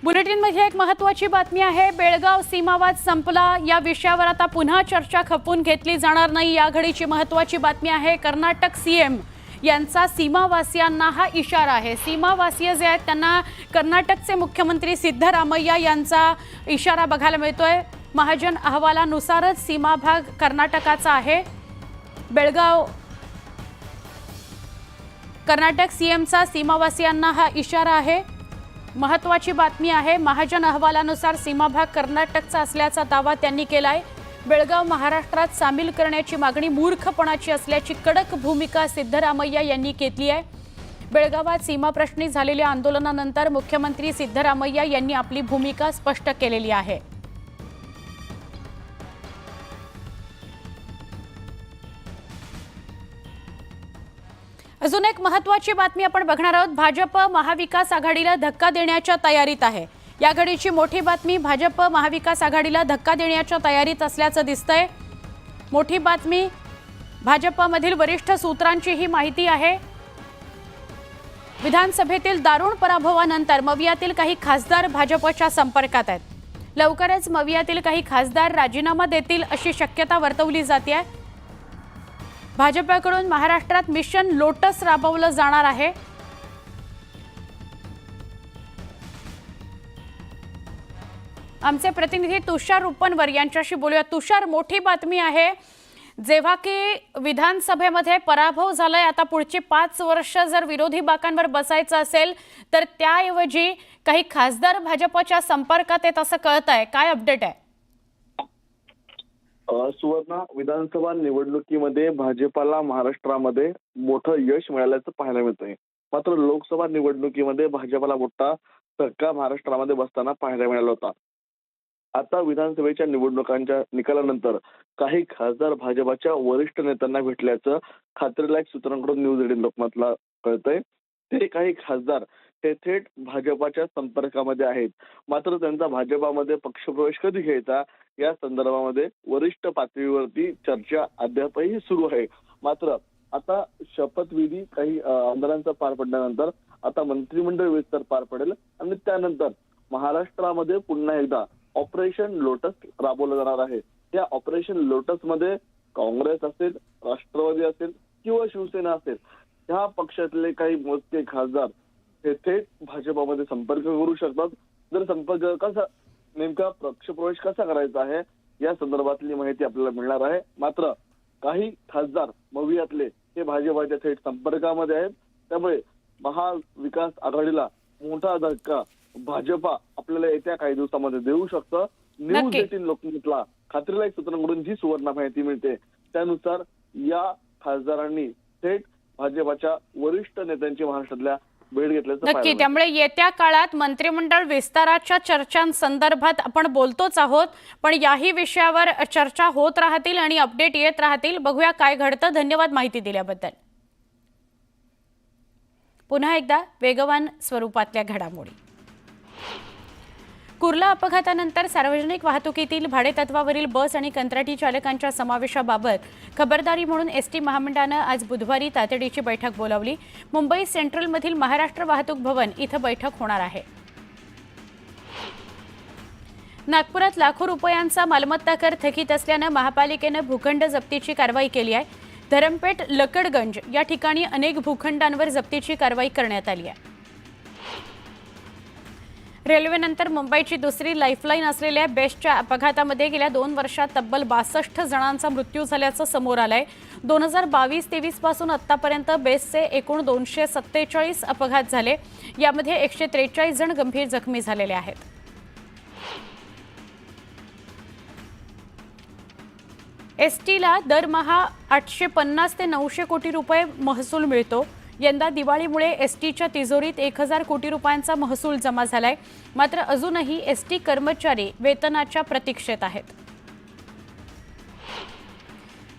बुलेटिनमध्ये एक महत्त्वाची बातमी आहे। बेळगाव सीमावाद संपला या विषयावर आता पुन्हा चर्चा खपवून घेतली जाणार नाही। या घडीची महत्त्वाची बातमी आहे। कर्नाटक सीएम यांचा सीमावासियांना हा इशारा आहे। सीमावासीय जे आहेत त्यांना कर्नाटकचे मुख्यमंत्री सिद्धरामय्या यांचा इशारा बघायला मिळतोय। महाजन अहवालानुसारच सीमा भाग कर्नाटकाचा आहे। बेळगाव कर्नाटक सीएमचा सीमावासियांना हा इशारा आहे। महत्त्वाची बातमी आहे। महाजन अहवालानुसार सीमा भाग कर्नाटकचा असल्याचा दावा त्यांनी केलाय। बेळगाव महाराष्ट्रात सामील करण्याची मागणी मूर्खपणाची असल्याची कडक भूमिका सिद्धरामय्या यांनी घेतली आहे। बेळगावात सीमा प्रश्नी झालेल्या आंदोलनानंतर मुख्यमंत्री सिद्धरामय्या यांनी आपली भूमिका स्पष्ट केलेली आहे। अजून एक महत्त्वाची बातमी आपण बघणार आहोत। भाजप महाविकास आघाडीला धक्का देण्याच्या तयारीत आहे। या घडीची मोठी बातमी, भाजप महाविकास आघाडीला धक्का देण्याच्या तयारीत असल्याचं दिसतंय। मोठी बातमी, भाजपमधील वरिष्ठ सूत्रांची ही माहिती आहे। विधानसभेतील दारुण पराभवानंतर मवियातील काही खासदार भाजपच्या संपर्कात आहेत। लवकरच मवियातील काही खासदार राजीनामा देतील अशी शक्यता वर्तवली जाते। भाजपकडून महाराष्ट्रात मिशन लोटस राबवलं जाणार आहे। आमचे प्रतिनिधी तुषार रुपनवर यांच्याशी बोलूया। तुषार, मोठी बातमी आहे। जेव्हा की विधानसभेमध्ये पराभव झालाय, आता पुढची 5 वर्ष जर विरोधी बाकांवर बसायचं असेल तर त्याऐवजी काही खासदार भाजपच्या संपर्कात आहेत असं कळतंय। काय अपडेट आहे? सुवर्णा, विधानसभा निवडणुकीमध्ये भाजपला महाराष्ट्रामध्ये मोठं यश मिळाल्याचं पाहायला मिळतंय। मात्र लोकसभा निवडणुकीमध्ये भाजपला मोठा धक्का महाराष्ट्रामध्ये बसताना पाहायला मिळाला होता। आता विधानसभेच्या निवडणुकांच्या निकालानंतर काही खासदार भाजपच्या वरिष्ठ नेत्यांना भेटल्याचं खात्रीलायक सूत्रांकडून न्यूज 18 लोकमतला कळतंय। ते काही खासदार हे थेट भाजपच्या संपर्कामध्ये आहेत। मात्र त्यांचा भाजपमध्ये पक्षप्रवेश कधी घ्यायचा या संदर्भामध्ये वरिष्ठ पातळीवरती चर्चा अद्यापही सुरू आहे। मात्र आता शपथविधी काही आमदारांचा पार पडल्यानंतर आता मंत्रिमंडळ विस्तार पार पडेल आणि त्यानंतर महाराष्ट्रामध्ये पुन्हा एकदा ऑपरेशन लोटस राबवलं जाणार आहे। या ऑपरेशन लोटस मध्ये काँग्रेस असेल, राष्ट्रवादी असेल किंवा शिवसेना असेल, ह्या पक्षातले काही मोजके खासदार हे थेट भाजपमध्ये संपर्क करू शकतात। जर संपर्क कसा, नेमका पक्षप्रवेश कसा करायचा आहे या संदर्भातली माहिती आपल्याला मिळणार आहे। मात्र काही खासदार मवियातले हे भाजपच्या थेट संपर्कामध्ये आहेत। त्यामुळे महाविकास आघाडीला मोठा धक्का भाजप आपल्याला येत्या काही दिवसामध्ये देऊ शकतं। न्यूज 18 लोकमतला खात्रीलायक सूत्रांकडून जी सुवर्ण माहिती मिळते त्यानुसार या खासदारांनी थेट भाजपच्या वरिष्ठ नेत्यांची महाराष्ट्रातल्या भेट घेतल्याचं नक्की। त्यामुळे येत्या काळात मंत्रिमंडळ विस्ताराच्या चर्चांसंदर्भात आपण बोलतोच आहोत, पण याही विषयावर चर्चा होत राहतील आणि अपडेट येत राहतील। बघूया काय घडतं। धन्यवाद माहिती दिल्याबद्दल। पुन्हा एकदा वेगवान स्वरूपातल्या घडामोडी। कुर्ला अपघातानंतर सार्वजनिक वाहतुकीतील भाडेतत्वावरील बस आणि कंत्राटी चालकांच्या समावेशाबाबत खबरदारी म्हणून एसटी महामंडळानं आज बुधवारी तातडीची बैठक बोलावली। मुंबई सेंट्रलमधील महाराष्ट्र वाहतूक भवन इथं बैठक होणार आहे। नागपुरात लाखो रुपयांचा मालमत्ता कर थकीत असल्यानं महापालिकेनं भूखंड जप्तीची कारवाई केली आहे। धरमपेठ लकडगंज या ठिकाणी अनेक भूखंडांवर जप्तीची कारवाई करण्यात आली आहे। रेल्वेनंतर मुंबईची दुसरी लाईफलाईन असलेल्या बेस्टच्या अपघातामध्ये गेल्या 2 वर्षात तब्बल 62 जणांचा मृत्यू झाल्याचं समोर आलंय। 2022-23 पासून आतापर्यंत बेस्टचे एकूण 247 अपघात झाले। यामध्ये 143 जण गंभीर जखमी झालेले आहेत। एसटीला दरमहा 850 ते 900 कोटी रुपये महसूल मिळतो। यंदा दिवाळीमुळे एसटीच्या तिजोरीत 1000 कोटी रुपयांचा महसूल जमा झालाय। मात्र अजूनही एसटी कर्मचारी वेतनाच्या प्रतीक्षेत आहेत।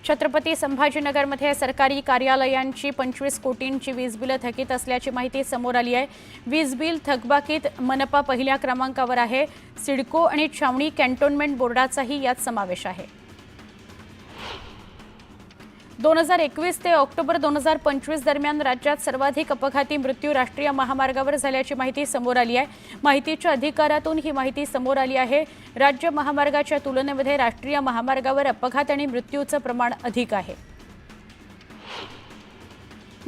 छत्रपती संभाजीनगरमध्ये सरकारी कार्यालयांची 25 कोटींची वीज बिलं थकीत असल्याची माहिती समोर आली आहे। वीज बिल थकबाकीत मनपा पहिल्या क्रमांकावर आहे। सिडको आणि छावणी कॅन्टोन्मेंट बोर्डाचाही यात समावेश आहे। 2021 ते ऑक्टोबर 2025 दरम्यान राज्यात सर्वाधिक अपघाती मृत्यू राष्ट्रीय महामार्गावर झाल्याची माहिती समोर आली आहे। माहितीच्या अधिकारातून ही माहिती समोर आली आहे। राज्य महामार्गाच्या तुलनेमध्ये राष्ट्रीय महामार्गावर अपघात आणि मृत्यूचं प्रमाण अधिक आहे।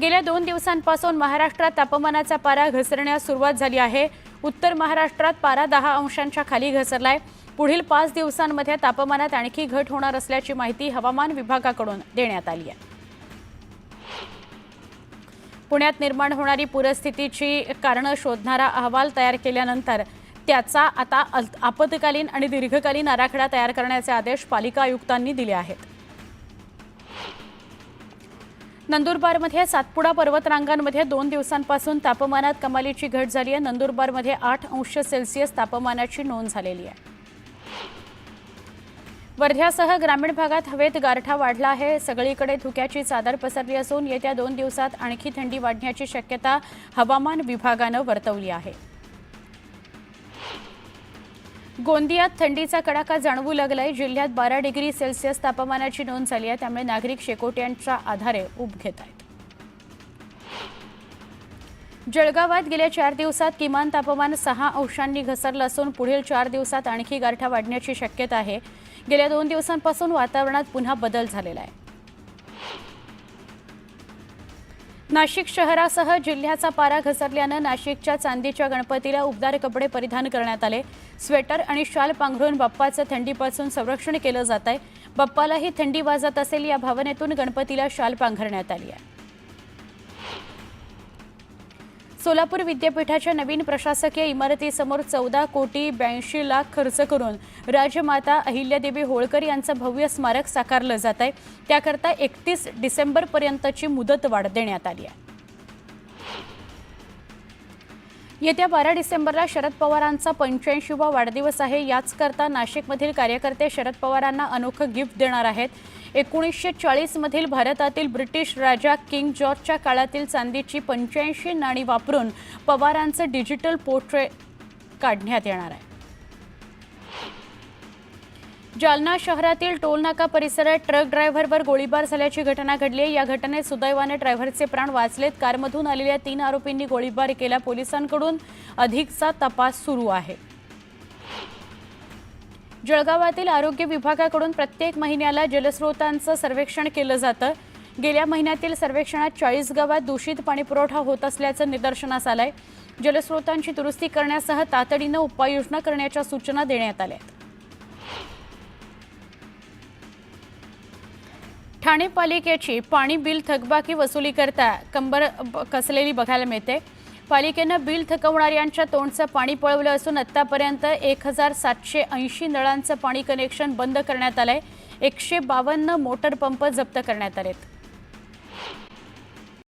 गेल्या 2 दिवसांपासून महाराष्ट्रात तापमानाचा पारा घसरण्यास सुरुवात झाली आहे। उत्तर महाराष्ट्रात पारा 10 अंशांच्या खाली घसरलाय। पुढील 5 दिवसांमध्ये तापमानात आणखी घट होणार असल्याची माहिती हवामान विभागाकडून देण्यात आली आहे। पुण्यात निर्माण होणारी पूरस्थितीची कारणं शोधणारा अहवाल तयार केल्यानंतर त्याचा आता आपत्कालीन आणि दीर्घकालीन आराखडा तयार करण्याचे आदेश पालिका आयुक्तांनी दिले आहेत। नंदुरबारमध्ये सातपुडा पर्वतरांगांमध्ये 2 दिवसांपासून तापमानात कमालीची घट झाली आहे। नंदुरबारमध्ये 8 अंश सेल्सिअस तापमानाची नोंद झालेली आहे। वर्ध्यासह ग्रामीण भागात हवेत गारठा वाढला आहे। सगळीकडे धुक्याची चादर पसरली असून येत्या 2 दिवसात आणखी थंडी वाढण्याची शक्यता हवामान विभागानं वर्तवली आहे। गोंदियात थंडीचा कडाका जाणवू लागलाय। जिल्ह्यात 12 डिग्री सेल्सिअस तापमानाची नोंद झाली आहे। त्यामुळे नागरिक शेकोट्यांच्या आधारे ऊब घेत आहेत। जळगावात गेल्या 4 दिवसात किमान तापमान 6 अंशांनी घसरलं असून पुढील 4 दिवसात आणखी गारठा वाढण्याची शक्यता आहे। गेल्या 2 दिवसांपासून वातावरणात पुन्हा बदल झालेला आहे। नाशिक शहरासह जिल्ह्याचा पारा घसरल्यानं नाशिकच्या चांदीच्या गणपतीला उबदार कपडे परिधान करण्यात आले। स्वेटर आणि शाल पांघरून बाप्पाचं थंडीपासून संरक्षण केलं जात आहे। बाप्पालाही थंडी वाजत असेल या भावनेतून गणपतीला शाल पांघरण्यात आली आहे। सोलापूर विद्यापीठाच्या नवीन प्रशासकीय इमारतीसमोर 14 कोटी 82 लाख खर्च करून राजमाता अहिल्यादेवी होळकर यांचं भव्य स्मारक साकारलं जात आहे। त्याकरता 31 डिसेंबरपर्यंतची मुदतवाढ देण्यात आली आहे। येत्या 12 डिसेंबरला शरद पवारांचा 85वा वाढदिवस आहे। याचकरता नाशिकमधील कार्यकर्ते शरद पवारांना अनोखं गिफ्ट देणार आहेत। 1940 मधील भारतातील ब्रिटिश राजा किंग जॉर्जच्या काळातील चांदीची 85 नाणी वापरून पवारांचं डिजिटल पोर्ट्रेट काढण्यात येणार आहे। जालना शहरातील टोलनाका परिसरात ट्रक ड्रायव्हरवर गोळीबार झाल्याची घटना घडली आहे। या घटनेत सुदैवाने ड्रायव्हरचे प्राण वाचलेत। कारमधून आलेल्या 3 आरोपींनी गोळीबार केला। पोलिसांकडून अधिकचा तपास सुरू आहे। जळगावातील आरोग्य विभागाकडून प्रत्येक महिन्याला जलस्रोतांचं सर्वेक्षण केलं जातं। गेल्या महिन्यातील सर्वेक्षणात 40 गावात दूषित पाणीपुरवठा होत असल्याचं निदर्शनास आलंय। जलस्रोतांची दुरुस्ती करण्यासह तातडीनं उपाययोजना करण्याच्या सूचना देण्यात आल्या। ठाणे पालिकेची पाणी बिल थकबाकी वसुली करता कंबर कसलेली बघायला मिळते। पालिकेनं बिल थकवणाऱ्यांच्या तोंडचं पाणी पळवलं असून आतापर्यंत 1780 नळांचं पाणी कनेक्शन बंद करण्यात आलंय। 152 मोटर पंप जप्त करण्यात आलेत।